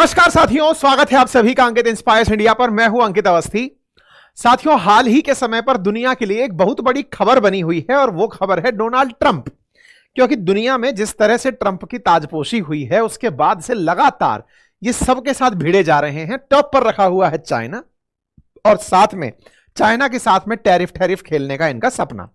नमस्कार साथियों, स्वागत है आप सभी का अंकित इंस्पायर्स इंडिया पर। मैं हूं अंकित अवस्थी। साथियों, हाल ही के समय पर दुनिया के लिए एक बहुत बड़ी खबर बनी हुई है और वो खबर है डोनाल्ड ट्रंप। क्योंकि दुनिया में जिस तरह से ट्रंप की ताजपोशी हुई है उसके बाद से लगातार ये सबके साथ भिड़े जा रहे हैं। टॉप पर रखा हुआ है चाइना और साथ में चाइना के साथ में टैरिफ खेलने का इनका सपना।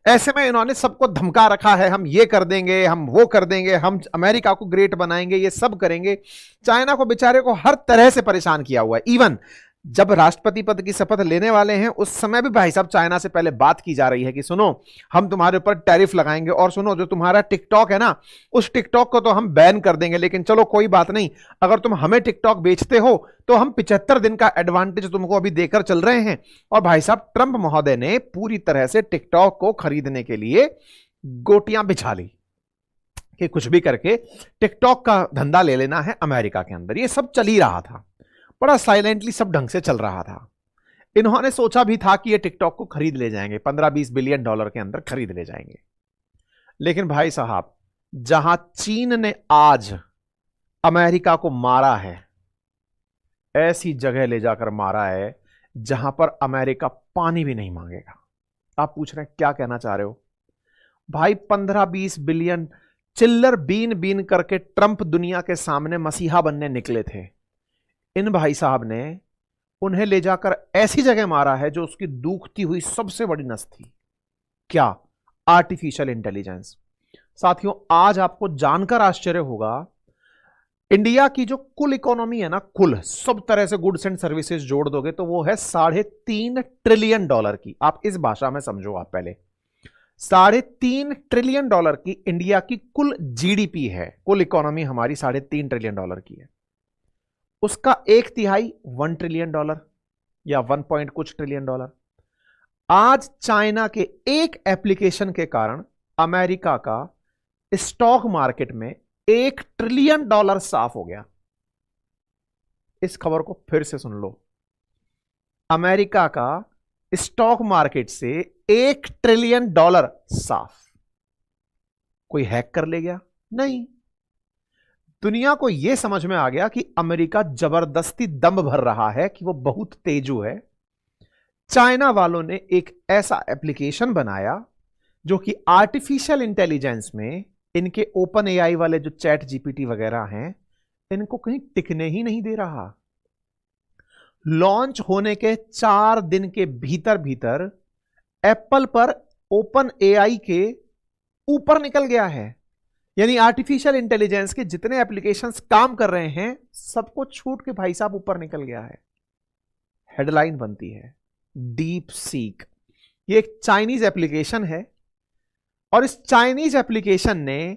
ऐसे में इन्होंने सबको धमका रखा है, हम ये कर देंगे, हम वो कर देंगे, हम अमेरिका को ग्रेट बनाएंगे, ये सब करेंगे। चाइना को बेचारे को हर तरह से परेशान किया हुआ है। इवन जब राष्ट्रपति पद की शपथ लेने वाले हैं उस समय भी भाई साहब चाइना से पहले बात की जा रही है कि सुनो, हम तुम्हारे ऊपर टैरिफ लगाएंगे और सुनो, जो तुम्हारा टिकटॉक है ना, उस टिकटॉक को तो हम बैन कर देंगे, लेकिन चलो कोई बात नहीं, अगर तुम हमें टिकटॉक बेचते हो तो हम 75 दिन का एडवांटेज तुमको अभी देकर चल रहे हैं। और भाई साहब ट्रंप महोदय ने पूरी तरह से टिकटॉक को खरीदने के लिए गोटियां बिछा ली कि कुछ भी करके टिकटॉक का धंधा ले लेना है अमेरिका के अंदर। ये सब चल ही रहा था, बड़ा साइलेंटली सब ढंग से चल रहा था। इन्होंने सोचा भी था कि ये टिकटॉक को खरीद ले जाएंगे, 15-20 बिलियन डॉलर के अंदर खरीद ले जाएंगे। लेकिन भाई साहब, जहां चीन ने आज अमेरिका को मारा है, ऐसी जगह ले जाकर मारा है जहां पर अमेरिका पानी भी नहीं मांगेगा। आप पूछ रहे हैं क्या कहना चाह रहे हो भाई? 15-20 बिलियन चिल्लर बीन बीन करके ट्रंप दुनिया के सामने मसीहा बनने निकले थे। इन भाई साहब ने उन्हें ले जाकर ऐसी जगह मारा है जो उसकी दूखती हुई सबसे बड़ी नस थी। क्या? Artificial intelligence. साथियों, आज आपको जानकर आश्चर्य होगा, इंडिया की जो कुल इकोनॉमी है ना, कुल सब तरह से गुड्स एंड सर्विसेज जोड़ दोगे तो वो है $3.5 ट्रिलियन की। आप इस भाषा में समझो, आप पहले $3.5 ट्रिलियन की इंडिया की कुल जीडीपी है। कुल इकोनॉमी हमारी $3.5 ट्रिलियन की है। उसका 1/3 $1 ट्रिलियन या 1 पॉइंट कुछ ट्रिलियन। आज चाइना के एक एप्लीकेशन के कारण अमेरिका का स्टॉक मार्केट में $1 ट्रिलियन साफ हो गया। इस खबर को फिर से सुन लो, अमेरिका का स्टॉक मार्केट से $1 ट्रिलियन साफ। कोई हैक कर ले गया? नहीं, दुनिया को यह समझ में आ गया कि अमेरिका जबरदस्ती दम भर रहा है कि वो बहुत तेजू है। चाइना वालों ने एक ऐसा एप्लीकेशन बनाया जो कि आर्टिफिशियल इंटेलिजेंस में इनके ओपन एआई वाले जो चैट जीपीटी वगैरह हैं, इनको कहीं टिकने ही नहीं दे रहा। लॉन्च होने के 4 दिन के भीतर भीतर एप्पल पर ओपन एआई के ऊपर निकल गया है। यानी आर्टिफिशियल इंटेलिजेंस के जितने एप्लीकेशंस काम कर रहे हैं सबको छूट के भाई साहब ऊपर निकल गया है। हेडलाइन बनती है डीप सीक। ये एक चाइनीज एप्लीकेशन है और इस चाइनीज एप्लीकेशन ने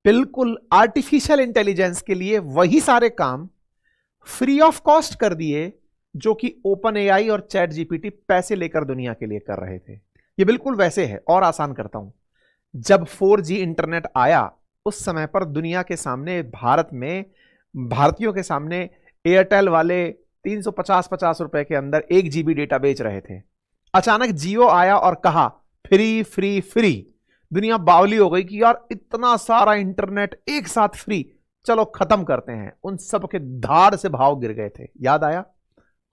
बिल्कुल आर्टिफिशियल इंटेलिजेंस के लिए वही सारे काम फ्री ऑफ कॉस्ट कर दिए जो कि ओपन एआई और चैट जीपीटी पैसे लेकर दुनिया के लिए कर रहे थे। ये बिल्कुल वैसे है। और आसान करता हूं, जब 4G इंटरनेट आया उस समय पर दुनिया के सामने, भारत में भारतीयों के सामने एयरटेल वाले 350 रुपए के अंदर 1 GB डेटा बेच रहे थे। अचानक जियो आया और कहा फ्री फ्री फ्री। दुनिया बावली हो गई कि यार इतना सारा इंटरनेट एक साथ फ्री, चलो खत्म करते हैं। उन सब के धाड़ से भाव गिर गए थे। याद आया?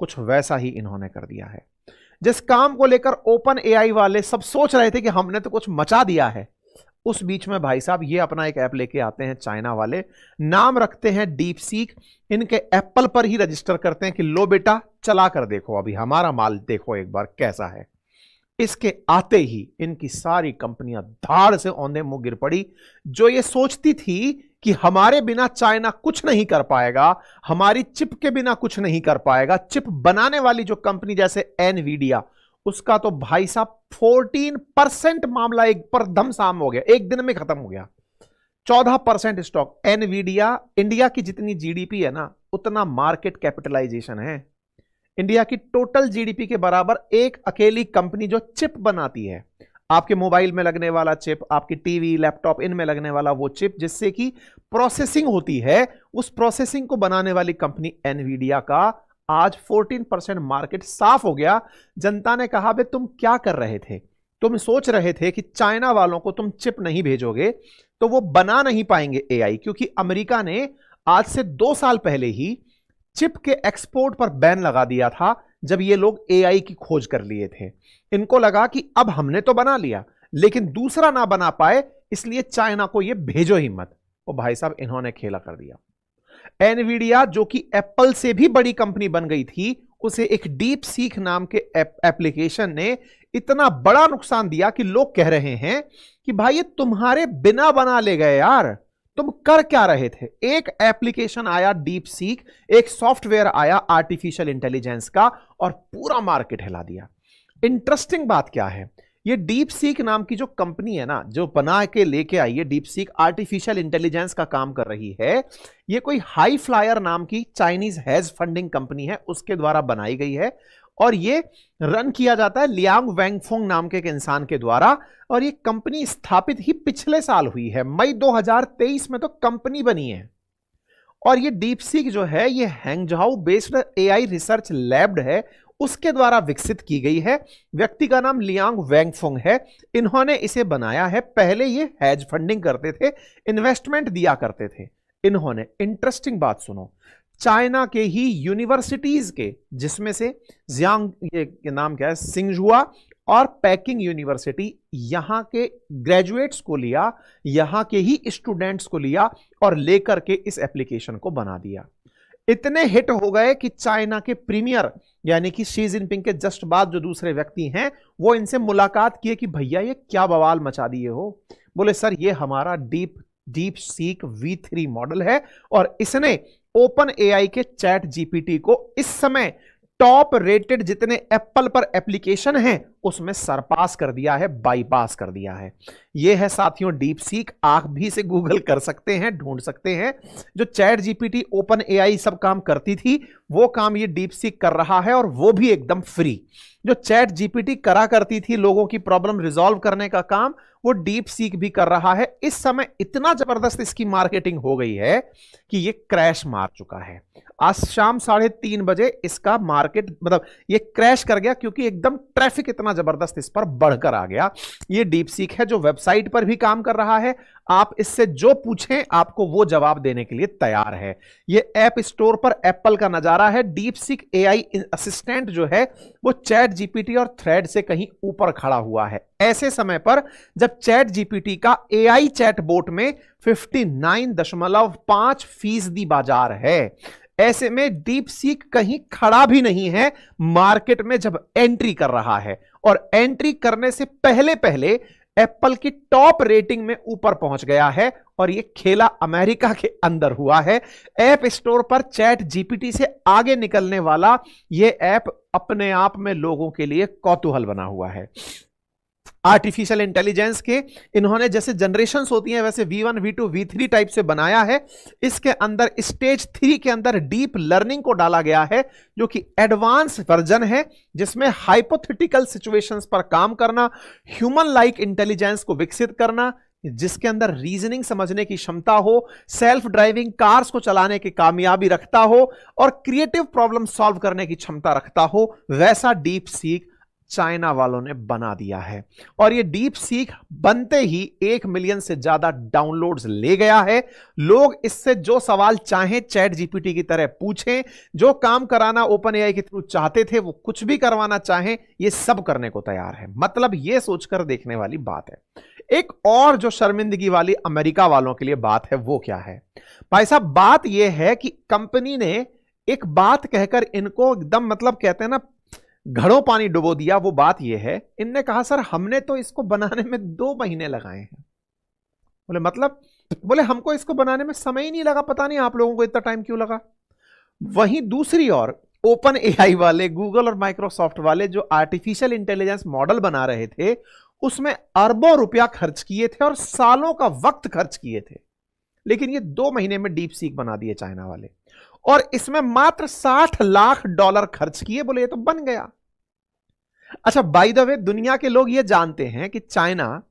कुछ वैसा ही इन्होंने कर दिया है। जिस काम को लेकर ओपन एआई वाले सब सोच रहे थे कि हमने तो कुछ मचा दिया है, उस बीच में भाई साहब ये अपना एक ऐप लेके आते हैं चाइना वाले, नाम रखते हैं डीप सीक। इनके एप्पल पर ही रजिस्टर करते हैं कि लो बेटा चला कर देखो, अभी हमारा माल देखो एक बार कैसा है। इसके आते ही इनकी सारी कंपनियां धाड़ से औंधे मुंह गिर पड़ी। जो ये सोचती थी कि हमारे बिना चाइना कुछ नहीं कर पाएगा, हमारी चिप के बिना कुछ नहीं कर पाएगा, चिप बनाने वाली जो कंपनी जैसे एनवीडिया, उसका तो भाई साहब 14% मामला एक पर धमसाम हो गया, एक दिन में खत्म हो गया। 14% स्टॉक। एनवीडिया इंडिया की जितनी जीडीपी है ना, उतना मार्केट कैपिटलाइजेशन है। इंडिया की टोटल जीडीपी के बराबर एक अकेली कंपनी जो चिप बनाती है, आपके मोबाइल में लगने वाला चिप, आपकी टीवी लैपटॉप इनमें लगने वाला वो चिप जिससे कि प्रोसेसिंग होती है, उस प्रोसेसिंग को बनाने वाली कंपनी एनवीडिया का आज 14% मार्केट साफ हो गया। जनता ने कहा बे तुम क्या कर रहे थे? तुम सोच रहे थे कि चाइना वालों को तुम चिप नहीं भेजोगे तो वो बना नहीं पाएंगे एआई, क्योंकि अमेरिका ने आज से 2 साल पहले ही चिप के एक्सपोर्ट पर बैन लगा दिया था जब ये लोग एआई की खोज कर लिए थे। इनको लगा कि अब हमने तो बना लिया लेकिन दूसरा ना बना पाए, इसलिए चाइना को ये भेजो ही मत। ओ भाई साहब, इन्होंने खेला कर दिया। एनवीडिया जो कि एप्पल से भी बड़ी कंपनी बन गई थी, उसे एक डीप सीक नाम के एप्लीकेशन ने इतना बड़ा नुकसान दिया कि लोग कह रहे हैं कि भाई ये तुम्हारे बिना बना ले गए यार, तुम कर क्या रहे थे। एक एप्लीकेशन आया डीप सीक, एक सॉफ्टवेयर आया आर्टिफिशियल इंटेलिजेंस का और पूरा मार्केट हिला दिया। इंटरेस्टिंग बात क्या है, ये डीप सीक नाम की जो कंपनी है ना, जो बना के लेके आई है डीप सीक, आर्टिफिशियल इंटेलिजेंस का काम कर रही है, ये कोई हाई फ्लायर नाम की चाइनीज हेज फंडिंग कंपनी है, उसके द्वारा बनाई गई है और ये रन किया जाता है लियांग वेंगफोंग नाम के एक इंसान के द्वारा। और ये कंपनी स्थापित ही पिछले साल हुई है, मई 2023 में तो कंपनी बनी है। और ये डीप सीक जो है ये हैंगझाऊ बेस्ड एआई रिसर्च लैब है, उसके द्वारा विकसित की गई है। व्यक्ति का नाम लियांग वेंगफोंग है, इन्होंने इसे बनाया है। पहले ये हेज फंडिंग करते थे, इन्वेस्टमेंट दिया करते थे इन्होंने। इंटरेस्टिंग बात सुनो, चाइना के ही यूनिवर्सिटीज के, जिसमें से जियांग, ये नाम क्या है, सिंगजुआ और पैकिंग यूनिवर्सिटी, यहां के ग्रेजुएट्स को लिया, यहां के ही स्टूडेंट्स को लिया और लेकर के इस एप्लीकेशन को बना दिया। इतने हिट हो गए कि चाइना के प्रीमियर यानी कि शी जिनपिंग के जस्ट बाद जो दूसरे व्यक्ति हैं, वो इनसे मुलाकात किए कि भैया ये क्या बवाल मचा दिए हो। बोले सर ये हमारा डीप सीक V3 मॉडल है और इसने ओपन एआई के चैट जीपीटी को इस समय टॉप रेटेड जितने एप्पल पर एप्लीकेशन हैं उसमें सरपास कर दिया है, बाईपास कर दिया है। यह है साथियों डीप सीक। आप भी से गूगल कर सकते हैं, ढूंढ सकते हैं। जो चैट जीपीटी, ओपन एआई सब काम करती थी, वो काम ये डीप सीक कर रहा है और वो भी एकदम फ्री। जो चैट जीपीटी करा करती थी लोगों की प्रॉब्लम रिजॉल्व करने का काम, वो डीप सीक भी कर रहा है। इस समय इतना जबरदस्त इसकी मार्केटिंग हो गई है कि ये क्रैश मार चुका है। आज शाम 3:30 बजे इसका मार्केट, मतलब ये क्रैश कर गया क्योंकि एकदम ट्रैफिक इतना जबरदस्त इस पर बढ़कर आ गया। ये डीप सीक है जो वेबसाइट पर भी काम कर रहा है। आप इससे जो पूछें आपको वो जवाब देने के लिए तैयार है। ये ऐप स्टोर पर एप्पल का नजारा है। डीप सीक एआई असिस्टेंट जो है वो चैट जीपीटी और थ्रेड से कहीं ऊपर खड़ा हुआ है। ऐसे समय पर जब चैट जीपीटी का एआई चैटबॉट में 59.5% बाजार है, ऐसे में डीप सीक कहीं खड़ा भी नहीं है, मार्केट में जब एंट्री कर रहा है। और एंट्री करने से पहले पहले एप्पल की टॉप रेटिंग में ऊपर पहुंच गया है और यह खेला अमेरिका के अंदर हुआ है। ऐप स्टोर पर चैट जीपीटी से आगे निकलने वाला यह ऐप अपने आप में लोगों के लिए कौतूहल बना हुआ है। आर्टिफिशियल इंटेलिजेंस के इन्होंने जैसे जनरेशंस होती हैं वैसे V1, V2, V3 टाइप से बनाया है। इसके अंदर स्टेज 3 के अंदर डीप लर्निंग को डाला गया है, जो कि एडवांस वर्जन है, जिसमें हाइपोथेटिकल सिचुएशंस पर काम करना, ह्यूमन लाइक इंटेलिजेंस को विकसित करना, जिसके अंदर रीजनिंग समझने की क्षमता हो, सेल्फ ड्राइविंग कार्स को चलाने की कामयाबी रखता हो और क्रिएटिव प्रॉब्लम सॉल्व करने की क्षमता रखता हो, वैसा डीप सीक चाइना वालों ने बना दिया है। और ये डीप सीक बनते ही 1 मिलियन से ज्यादा डाउनलोड्स ले गया है। लोग इससे जो सवाल चाहें चैट जीपीटी की तरह पूछें, जो काम कराना ओपन एआई के थ्रू चाहते थे वो कुछ भी करवाना चाहें, ये सब करने को तैयार है। मतलब ये सोचकर देखने वाली बात है। एक और जो शर्मिंदगी वाली अमेरिका वालों के लिए बात है वो क्या है भाई साहब? बात यह है कि कंपनी ने एक बात कहकर इनको एकदम, मतलब कहते हैं ना, घड़ों पानी डुबो दिया। वो बात यह है, इनने कहा सर हमने तो इसको बनाने में 2 महीने लगाए हैं। बोले मतलब? बोले हमको इसको बनाने में समय ही नहीं लगा, पता नहीं आप लोगों को इतना टाइम क्यों लगा। वहीं दूसरी ओर ओपन एआई वाले, गूगल और माइक्रोसॉफ्ट वाले जो आर्टिफिशियल इंटेलिजेंस मॉडल बना रहे थे, उसमें अरबों रुपया खर्च किए थे और सालों का वक्त खर्च किए थे। लेकिन ये 2 महीने में डीप सीक बना दिए चाइना वाले, और इसमें मात्र $60 लाख खर्च किए। बोले ये तो बन गया। अच्छा, बाय द वे दुनिया के लोग ये जानते हैं कि चाइना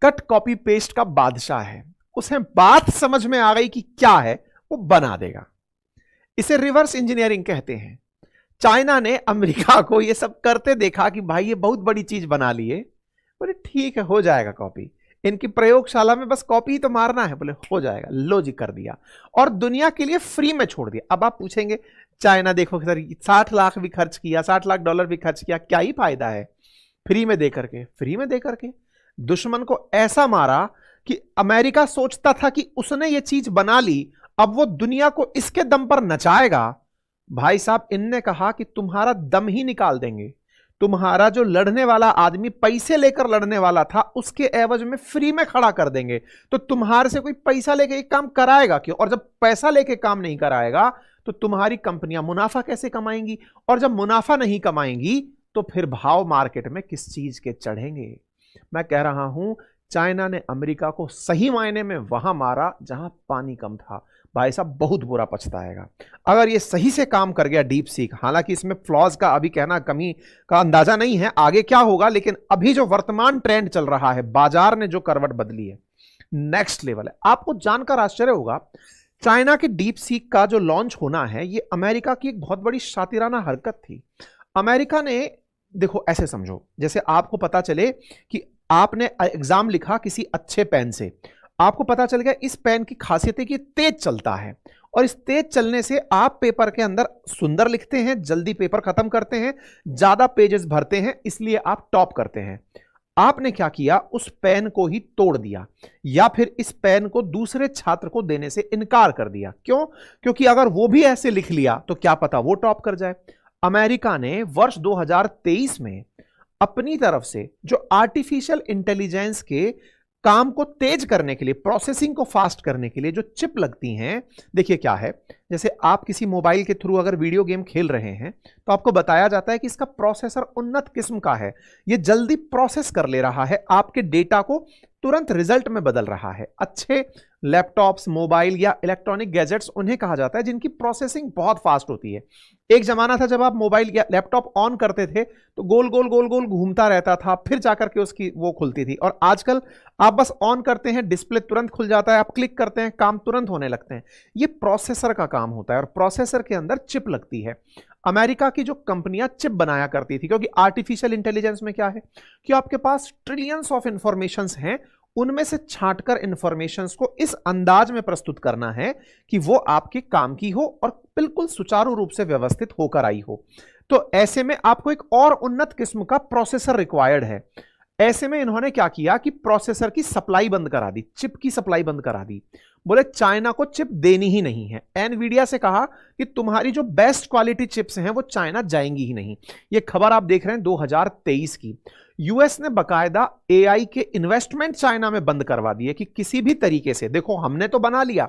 कट कॉपी पेस्ट का बादशाह है। उसे बात समझ में आ गई कि क्या है, वो बना देगा। इसे रिवर्स इंजीनियरिंग कहते हैं। चाइना ने अमेरिका को ये सब करते देखा कि भाई ये बहुत बड़ी चीज बना लिए, बोले ठीक है हो जाएगा कॉपी। इनकी प्रयोगशाला में बस कॉपी तो मारना है, बोले हो जाएगा, लो जी कर दिया और दुनिया के लिए फ्री में छोड़ दिया। अब आप पूछेंगे चाइना देखो सर 60 लाख भी खर्च किया, $60 लाख भी खर्च किया, क्या ही फायदा है फ्री में दे करके? फ्री में दे करके दुश्मन को ऐसा मारा कि अमेरिका सोचता था कि उसने ये चीज बना ली, अब वो दुनिया को इसके दम पर नचाएगा। भाई साहब इनने कहा कि तुम्हारा दम ही निकाल देंगे, तुम्हारा जो लड़ने वाला आदमी पैसे लेकर लड़ने वाला था उसके एवज में फ्री में खड़ा कर देंगे। तो तुम्हारे से कोई पैसा लेके एक काम कराएगा क्यों? और जब पैसा लेके काम नहीं कराएगा तो तुम्हारी कंपनियां मुनाफा कैसे कमाएंगी? और जब मुनाफा नहीं कमाएंगी तो फिर भाव मार्केट में किस चीज के चढ़ेंगे? मैं कह रहा हूं चाइना ने अमेरिका को सही मायने में वहां मारा जहां पानी कम था। भाई साहब बहुत बुरा पछताएगा अगर ये सही से काम कर गया डीप सीक। हालांकि इसमें फ्लॉज का अभी कहना कमी का अंदाजा नहीं है, आगे क्या होगा, लेकिन अभी जो वर्तमान ट्रेंड चल रहा है, बाजार ने जो करवट बदली है, नेक्स्ट लेवल है। आपको जानकर आश्चर्य होगा चाइना के डीप सीक का जो लॉन्च होना है ये अमेरिका की एक बहुत बड़ी शातिराना हरकत थी। अमेरिका ने, देखो ऐसे समझो जैसे आपको पता चले कि आपने एग्जाम लिखा किसी अच्छे पेन से, आपको पता चल गया इस पेन की खासियत है कि तेज चलता है और इस तेज चलने से आप पेपर के अंदर सुंदर लिखते हैं, जल्दी पेपर खत्म करते हैं, ज्यादा पेजेस भरते हैं, इसलिए आप टॉप करते हैं। आपने क्या किया, उस पेन को ही तोड़ दिया या फिर इस पेन को दूसरे छात्र को देने से इनकार कर दिया। क्यों? क्योंकि अगर वो भी ऐसे लिख लिया तो क्या पता वो टॉप कर जाए। अमेरिका ने वर्ष 2023 में अपनी तरफ से जो आर्टिफिशियल इंटेलिजेंस के काम को तेज करने के लिए, प्रोसेसिंग को फास्ट करने के लिए जो चिप लगती हैं, देखिए क्या है, जैसे आप किसी मोबाइल के थ्रू अगर वीडियो गेम खेल रहे हैं तो आपको बताया जाता है कि इसका प्रोसेसर उन्नत किस्म का है, ये जल्दी प्रोसेस कर ले रहा है, आपके डेटा को तुरंत रिजल्ट में बदल रहा है। अच्छे लैपटॉप्स, मोबाइल या इलेक्ट्रॉनिक गैजेट्स उन्हें कहा जाता है जिनकी प्रोसेसिंग बहुत फास्ट होती है। एक जमाना था जब आप मोबाइल या लैपटॉप ऑन करते थे तो गोल गोल गोल गोल घूमता रहता था, फिर जाकर के उसकी वो खुलती थी, और आजकल आप बस ऑन करते हैं, डिस्प्ले तुरंत खुल जाता है, आप क्लिक करते हैं, काम तुरंत होने लगते हैं। ये प्रोसेसर का काम होता है और प्रोसेसर के अंदर चिप लगती है। अमेरिका की जो कंपनियां चिप बनाया करती थी, क्योंकि आर्टिफिशियल इंटेलिजेंस में क्या है कि आपके पास ट्रिलियंस ऑफ इंफॉर्मेशंस हैं, उनमें से छांटकर इंफॉर्मेशंस को इस अंदाज में प्रस्तुत करना है कि वो आपके काम की हो और बिल्कुल सुचारू रूप से व्यवस्थित होकर आई हो। तो ऐसे में आपको एक और उन्नत किस्म का प्रोसेसर रिक्वायर्ड है। ऐसे में इन्होंने क्या किया कि प्रोसेसर की सप्लाई बंद करा दी, चिप की सप्लाई बंद करा दी। बोले चाइना को चिप देनी ही नहीं है। एनवीडिया से कहा कि तुम्हारी जो बेस्ट क्वालिटी चिप्स हैं वो चाइना जाएंगी ही नहीं। ये खबर आप देख रहे हैं 2023 की। यूएस ने बकायदा एआई के इन्वेस्टमेंट चाइना में बंद करवा दिए कि किसी भी तरीके से, देखो हमने तो बना लिया,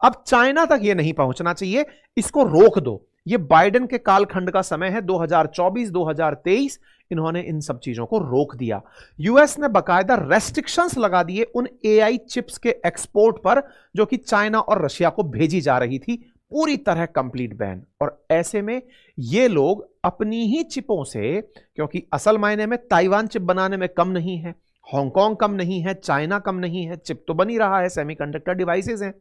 अब चाइना तक ये नहीं पहुंचना चाहिए, इसको रोक दो। ये बाइडेन के कालखंड का समय है, 2024-2023, इन्होंने इन सब चीजों को रोक दिया। यूएस ने बकायदा रेस्ट्रिक्शंस लगा दिए उन एआई चिप्स के एक्सपोर्ट पर जो कि चाइना और रशिया को भेजी जा रही थी, पूरी तरह कंप्लीट बैन। और ऐसे में ये लोग अपनी ही चिपों से, क्योंकि असल मायने में ताइवान चिप बनाने में कम नहीं है, हांगकांग कम नहीं है, चाइना कम नहीं है, चिप तो बनी रहा है, सेमीकंडक्टर डिवाइसेस हैं,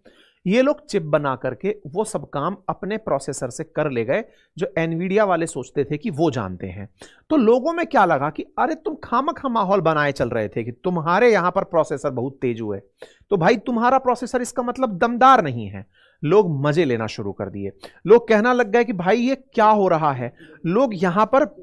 ये लोग चिप बना करके वो सब काम अपने प्रोसेसर से कर ले गए जो एनवीडिया वाले सोचते थे कि वो जानते हैं। तो लोगों में क्या लगा कि अरे तुम खामखा माहौल बनाए चल रहे थे कि तुम्हारे यहां पर प्रोसेसर बहुत तेज हुए, तो भाई तुम्हारा प्रोसेसर इसका मतलब दमदार नहीं है। लोग मजे लेना शुरू कर दिए, लोग कहना लग गए कि भाई ये क्या हो रहा है। लोग यहां पर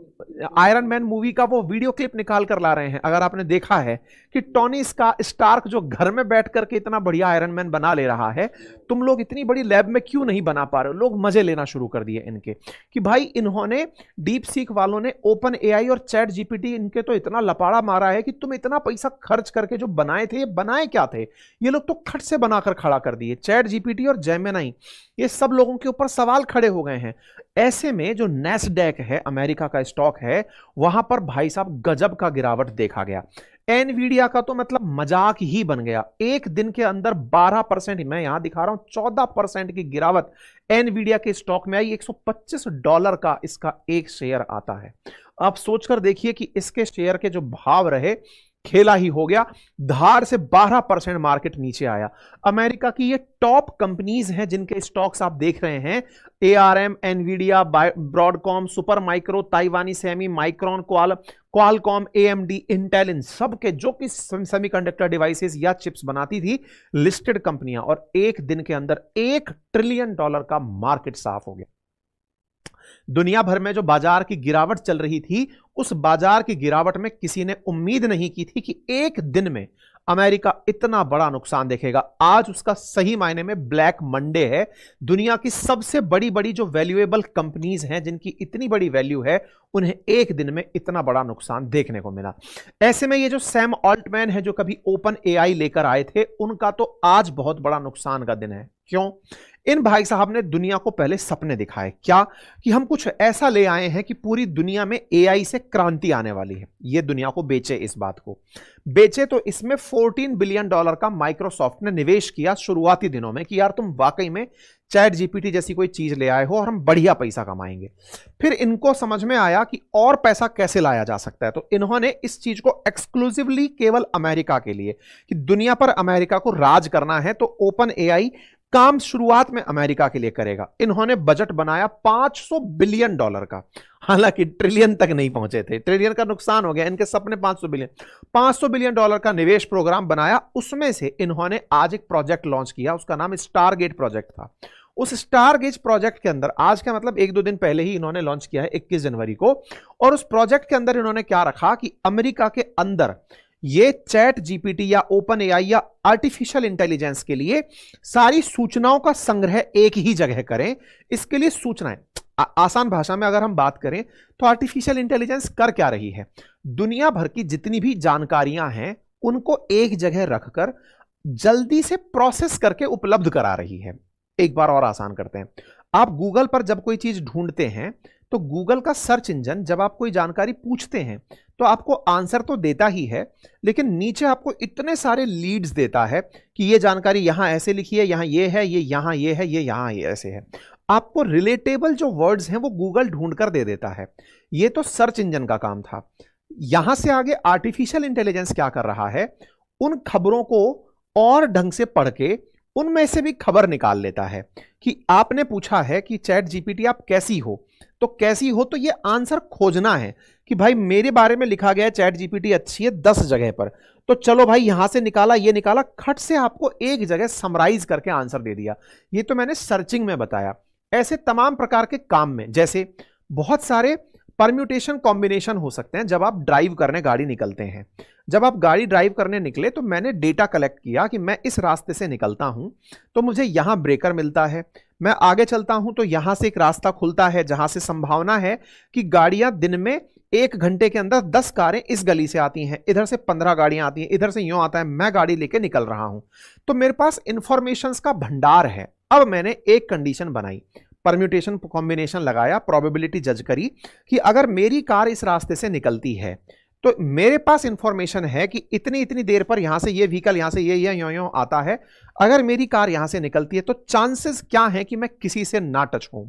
आयरन मैन मूवी का वो वीडियो क्लिप निकाल कर ला रहे हैं। अगर आपने देखा है कि टोनी स्टार्क जो घर में बैठ करके इतना बढ़िया आयरन मैन बना ले रहा है, तुम लोग इतनी बड़ी लैब में क्यों नहीं बना पा रहे हो। लोग मजे लेना शुरू कर दिए इनके कि भाई इन्होंने, डीप सीक वालों ने ओपन एआई और चैट जीपीटी, इनके तो इतना लपाड़ा मारा है कि तुम इतना पैसा खर्च करके जो बनाए थे, ये बनाए क्या थे? ये लोग तो खट से बनाकर खड़ा कर दिए। चैट जीपीटी और जेमिनी, ये सब लोगों के ऊपर सवाल खड़े हो गए हैं। ऐसे में जो नैस्डैक है, अमेरिका का स्टॉक है, वहां पर भाई साहब गजब का गिरावट देखा गया। एनवीडिया का तो मतलब मजाक ही बन गया। एक दिन के अंदर 12%, मैं यहां दिखा रहा हूं 14% की गिरावट एनवीडिया के स्टॉक में आई। $125 का इसका एक शेयर आता है। आप सोचकर देखिए कि इसके शेयर के जो भाव रहे खेला ही हो गया। धार से 12% मार्केट नीचे आया। अमेरिका की ये टॉप कंपनीज हैं जिनके स्टॉक्स आप देख रहे हैं, ARM, Nvidia, Broadcom, Super Micro, ताइवानी semi, Micron, Qualcomm, AMD, Intel, इन सब के जो कि सेमीकंडक्टर डिवाइसेस या चिप्स बनाती थी, लिस्टेड कंपनियां, और एक दिन के अंदर $1 ट्रिलियन का मार्केट साफ हो गया। दुनिया भर में जो बाजार की गिरावट चल रही थी, उस बाजार की गिरावट में किसी ने उम्मीद नहीं की थी कि एक दिन में अमेरिका इतना बड़ा नुकसान देखेगा। आज उसका सही मायने में ब्लैक मंडे है। दुनिया की सबसे बड़ी बड़ी जो वैल्यूएबल कंपनीज हैं, जिनकी इतनी बड़ी वैल्यू है, उन्हें एक दिन में इतना बड़ा नुकसान देखने को मिला। ऐसे में ये जो सैम ऑल्टमैन है, जो कभी ओपन एआई लेकर आए थे, उनका तो आज बहुत बड़ा नुकसान का दिन है। क्यों? इन भाई साहब ने दुनिया को पहले सपने दिखाए, क्या कि हम कुछ ऐसा ले आए हैं कि पूरी दुनिया में एआई से क्रांति आने वाली है। ये दुनिया को बेचे, इस बात को बेचे। तो इसमें $14 बिलियन का माइक्रोसॉफ्ट ने निवेश किया शुरुआती दिनों में कि यार तुम वाकई में चैट जीपीटी जैसी कोई चीज ले आए हो और हम बढ़िया पैसा कमाएंगे। फिर इनको समझ में आया कि और पैसा कैसे लाया जा सकता है, तो इन्होंने इस चीज को एक्सक्लूसिवली केवल अमेरिका के लिए, कि दुनिया पर अमेरिका को राज करना है, तो ओपन एआई काम शुरुआत में अमेरिका के लिए करेगा। इन्होंने बजट बनाया $500 बिलियन का, हालांकि ट्रिलियन तक नहीं पहुंचे थे, ट्रिलियन का नुकसान हो गया, इनके सपने $500 बिलियन का निवेश प्रोग्राम बनाया। उसमें से इन्होंने आज एक प्रोजेक्ट लॉन्च किया, उसका नाम स्टारगेट प्रोजेक्ट था। उस स्टारगेट प्रोजेक्ट के अंदर, आज का मतलब 1-2 दिन पहले ही इन्होंने लॉन्च किया है, 21 जनवरी को, और उस प्रोजेक्ट के अंदर इन्होंने क्या रखा कि अमेरिका के अंदर ये चैट जीपीटी या ओपन एआई या आर्टिफिशियल इंटेलिजेंस के लिए सारी सूचनाओं का संग्रह एक ही जगह करें। इसके लिए सूचनाएं, आसान भाषा में अगर हम बात करें तो आर्टिफिशियल इंटेलिजेंस कर क्या रही है, दुनिया भर की जितनी भी जानकारियां हैं उनको एक जगह रखकर जल्दी से प्रोसेस करके उपलब्ध करा रही है। एक बार और आसान करते हैं, आप गूगल पर जब कोई चीज ढूंढते हैं तो गूगल का सर्च इंजन जब आप कोई जानकारी पूछते हैं तो आपको आंसर तो देता ही है, लेकिन नीचे आपको इतने सारे लीड्स देता है कि ये जानकारी यहां ऐसे लिखी है, यहां ये है, ये यहां ये है, ये यहां ये ऐसे है। आपको रिलेटेबल जो वर्ड्स हैं वो गूगल ढूंढ कर दे देता है। ये तो सर्च इंजन का काम था। यहां से आगे आर्टिफिशियल इंटेलिजेंस क्या कर रहा है, उन खबरों को और ढंग से पढ़ के उनमें से भी खबर निकाल लेता है कि आपने पूछा है कि चैट जीपीटी आप कैसी हो, तो कैसी हो, तो ये आंसर खोजना है कि भाई मेरे बारे में लिखा गया है चैट जीपीटी अच्छी है 10 जगह पर, तो चलो भाई यहां से निकाला, ये निकाला, खट से आपको एक जगह समराइज करके आंसर दे दिया। ये तो मैंने सर्चिंग में बताया। ऐसे तमाम प्रकार के काम में, जैसे बहुत सारे परम्यूटेशन कॉम्बिनेशन हो सकते हैं। जब आप ड्राइव करने गाड़ी निकलते हैं, जब आप गाड़ी ड्राइव करने निकले तो मैंने डेटा कलेक्ट किया कि मैं इस रास्ते से निकलता हूं तो मुझे यहां ब्रेकर मिलता है, मैं आगे चलता हूं तो यहां से एक रास्ता खुलता है जहां से संभावना है कि गाड़ियां दिन में 1 घंटे के अंदर 10 कारें इस गली से आती हैं, इधर से 15 गाड़ियां आती हैं, इधर से यूं आता है, मैं गाड़ी लेके निकल रहा हूं। तो मेरे पास इंफॉर्मेशन का भंडार है। अब मैंने एक कंडीशन बनाई, परम्यूटेशन कॉम्बिनेशन लगाया, प्रोबेबिलिटी जज करी कि अगर मेरी कार इस रास्ते से निकलती है तो मेरे पास इंफॉर्मेशन है कि इतनी इतनी देर पर यहां से ये व्हीकल यहां से ये यूं आता है, अगर मेरी कार यहां से निकलती है तो चांसेस क्या है कि मैं किसी से ना टच हूं।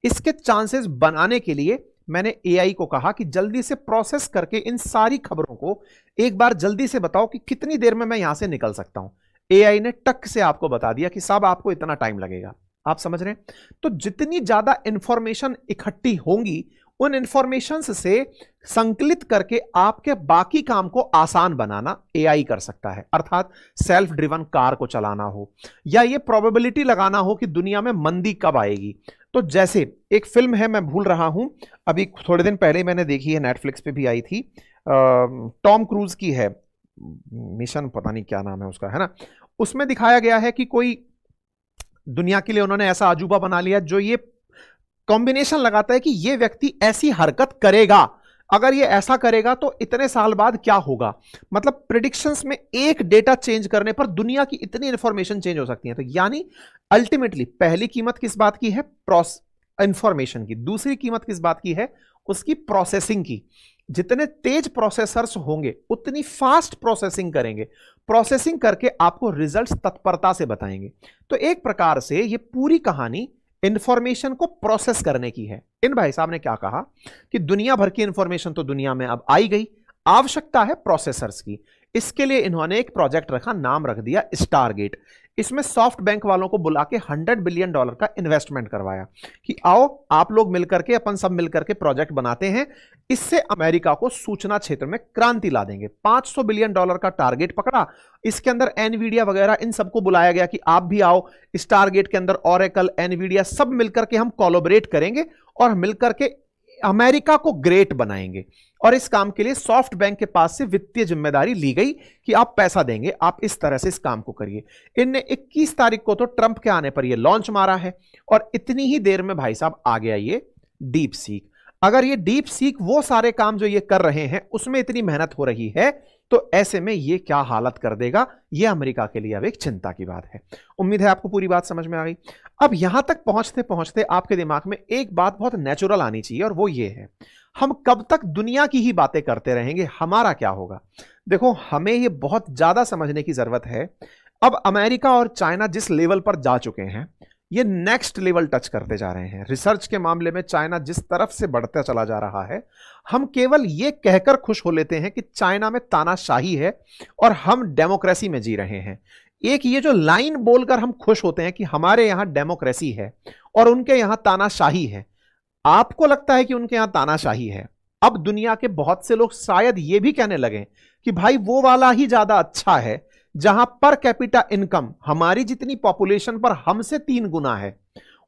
इसके चांसेस बनाने के लिए मैंने एआई को कहा कि जल्दी से प्रोसेस करके इन सारी खबरों को एक बार जल्दी से बताओ कि कितनी देर में मैं यहां से निकल सकता हूं। एआई ने टक से आपको बता दिया कि साहब आपको इतना टाइम लगेगा। आप समझ रहे हैं? तो जितनी ज्यादा इंफॉर्मेशन इकट्ठी होंगी, उन इंफॉर्मेशन से संकलित करके आपके बाकी काम को आसान बनाना एआई कर सकता है। अर्थात सेल्फ ड्रिवन कार को चलाना हो या ये प्रोबेबिलिटी लगाना हो कि दुनिया में मंदी कब आएगी। तो जैसे एक फिल्म है, मैं भूल रहा हूं, अभी थोड़े दिन पहले मैंने देखी है, नेटफ्लिक्स पे भी आई थी, टॉम क्रूज की है, मिशन पता नहीं क्या नाम है उसका, है ना। उसमें दिखाया गया है कि कोई दुनिया के लिए उन्होंने ऐसा अजूबा बना लिया जो ये कॉम्बिनेशन लगाता है कि ये व्यक्ति ऐसी हरकत करेगा, अगर ये ऐसा करेगा तो इतने साल बाद क्या होगा। मतलब प्रेडिक्शंस में एक डेटा चेंज करने पर दुनिया की इतनी इंफॉर्मेशन चेंज हो सकती है। तो यानी अल्टीमेटली पहली कीमत किस बात की है? इंफॉर्मेशन की। दूसरी कीमत किस बात की है? उसकी प्रोसेसिंग की। जितने तेज प्रोसेसर्स होंगे उतनी फास्ट प्रोसेसिंग करेंगे, प्रोसेसिंग करके आपको रिजल्ट्स तत्परता से बताएंगे। तो एक प्रकार से ये पूरी कहानी इंफॉर्मेशन को प्रोसेस करने की है। इन भाई साहब ने क्या कहा कि दुनिया भर की इंफॉर्मेशन तो दुनिया में अब आई गई, आवश्यकता है प्रोसेसर्स की। इसके लिए इन्होंने एक प्रोजेक्ट रखा, नाम रख दिया स्टारगेट। इसमें सॉफ्ट बैंक वालों को बुला के $100 बिलियन का इन्वेस्टमेंट करवाया कि आओ आप लोग मिलकर के, अपन सब मिलकर के प्रोजेक्ट बनाते हैं, इससे अमेरिका को सूचना क्षेत्र में क्रांति ला देंगे। $500 बिलियन का टारगेट पकड़ा। इसके अंदर एनवीडिया वगैरह इन सबको बुलाया गया कि आप भी आओ स्टारगेट के अंदर, ओरेकल, एनवीडिया सब मिलकर के हम कोलैबोरेट करेंगे और मिलकर के अमेरिका को ग्रेट बनाएंगे। और इस काम के लिए सॉफ्ट बैंक के पास से वित्तीय जिम्मेदारी ली गई कि आप पैसा देंगे, आप इस तरह से इस काम को करिए। इनने 21 तारीख को तो ट्रंप के आने पर यह लॉन्च मारा है और इतनी ही देर में भाई साहब आ गया ये डीप सीक। अगर ये डीप सीक वो सारे काम जो ये कर रहे हैं उसमें इतनी मेहनत हो रही है तो ऐसे में ये क्या हालत कर देगा, ये अमेरिका के लिए अब एक चिंता की बात है। उम्मीद है आपको पूरी बात समझ में आ गई। अब यहां तक पहुंचते पहुंचते आपके दिमाग में एक बात बहुत नेचुरल आनी चाहिए और वो ये है, हम कब तक दुनिया की ही बातें करते रहेंगे, हमारा क्या होगा? देखो, हमें ये बहुत ज्यादा समझने की जरूरत है। अब अमेरिका और चाइना जिस लेवल पर जा चुके हैं, ये नेक्स्ट लेवल टच करते जा रहे हैं। रिसर्च के मामले में चाइना जिस तरफ से बढ़ता चला जा रहा है, हम केवल ये कहकर खुश हो लेते हैं कि चाइना में तानाशाही है और हम डेमोक्रेसी में जी रहे हैं। एक ये जो लाइन बोलकर हम खुश होते हैं कि हमारे यहां डेमोक्रेसी है और उनके यहां तानाशाही है। आपको लगता है कि उनके यहां तानाशाही है, अब दुनिया के बहुत से लोग शायद ये भी कहने लगे कि भाई वो वाला ही ज्यादा अच्छा है जहां पर कैपिटा इनकम हमारी जितनी पॉपुलेशन पर हमसे 3 गुना है,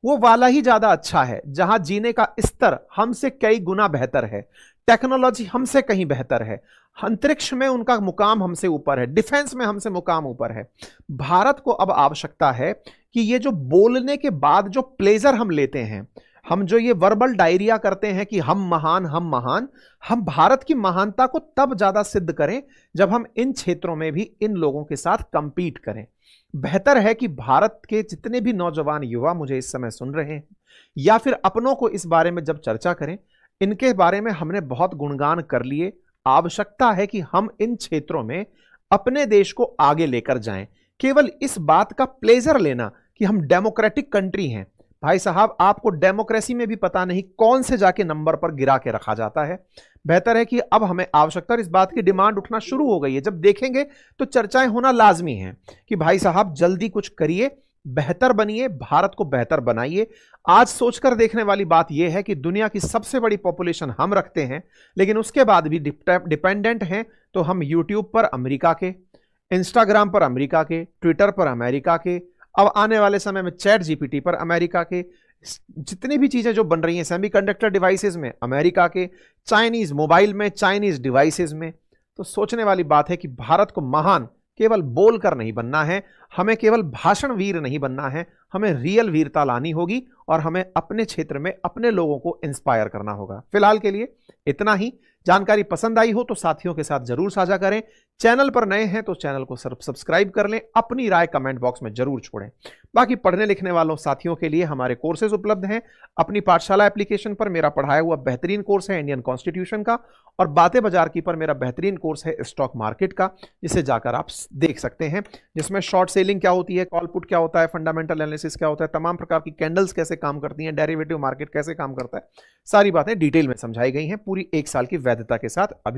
वो वाला ही ज्यादा अच्छा है जहां जीने का स्तर हमसे कई गुना बेहतर है, टेक्नोलॉजी हमसे कहीं बेहतर है, अंतरिक्ष में उनका मुकाम हमसे ऊपर है, डिफेंस में हमसे मुकाम ऊपर है। भारत को अब आवश्यकता है कि ये जो बोलने के बाद जो प्लेजर हम लेते हैं, हम जो ये वर्बल डायरिया करते हैं कि हम महान, हम भारत की महानता को तब ज्यादा सिद्ध करें जब हम इन क्षेत्रों में भी इन लोगों के साथ कंपीट करें। बेहतर है कि भारत के जितने भी नौजवान युवा मुझे इस समय सुन रहे हैं या फिर अपनों को इस बारे में जब चर्चा करें, इनके बारे में हमने बहुत गुणगान कर लिए। आवश्यकता है कि हम इन क्षेत्रों में अपने देश को आगे लेकर जाएं। केवल इस बात का प्लेजर लेना कि हम डेमोक्रेटिक कंट्री हैं, भाई साहब आपको डेमोक्रेसी में भी पता नहीं कौन से जाके नंबर पर गिरा के रखा जाता है। बेहतर है कि अब हमें आवश्यकता और इस बात की डिमांड उठना शुरू हो गई है। जब देखेंगे तो चर्चाएं होना लाजमी है कि भाई साहब जल्दी कुछ करिए, बेहतर बनिए, भारत को बेहतर बनाइए। आज सोचकर देखने वाली बात यह है कि दुनिया की सबसे बड़ी पॉपुलेशन हम रखते हैं, लेकिन उसके बाद भी डिपेंडेंट हैं तो हम यूट्यूब पर अमेरिका के, इंस्टाग्राम पर अमेरिका के, ट्विटर पर अमेरिका के, अब आने वाले समय में चैट जीपीटी पर अमेरिका के, जितनी भी चीजें जो बन रही हैं सेमीकंडक्टर डिवाइसेस में अमेरिका के, चाइनीज मोबाइल में, चाइनीज डिवाइसेस में। तो सोचने वाली बात है कि भारत को महान केवल बोलकर नहीं बनना है, हमें केवल भाषण वीर नहीं बनना है, हमें रियल वीरता लानी होगी और हमें अपने क्षेत्र में अपने लोगों को इंस्पायर करना होगा। फिलहाल के लिए इतना ही। जानकारी पसंद आई हो तो साथियों के साथ जरूर साझा करें। चैनल पर नए हैं तो चैनल को सब्सक्राइब कर लें, अपनी राय कमेंट बॉक्स में जरूर छोड़ें। बाकी पढ़ने लिखने वालों साथियों के लिए हमारे कोर्सेज उपलब्ध हैं। अपनी पाठशाला एप्लीकेशन पर मेरा पढ़ाया हुआ बेहतरीन कोर्स है इंडियन कॉन्स्टिट्यूशन का, और बातें बाजार की पर मेरा बेहतरीन कोर्स है स्टॉक मार्केट का, जिसे जाकर आप देख सकते हैं, जिसमें शॉर्ट सेलिंग क्या होती है, कॉल पुट क्या होता है, फंडामेंटल एनालिसिस क्या होता है, तमाम प्रकार की कैंडल्स कैसे काम करती हैं, डेरिवेटिव मार्केट कैसे काम करता है, सारी बातें डिटेल में समझाई गई हैं पूरी 1 साल की वैधता के साथ। अभी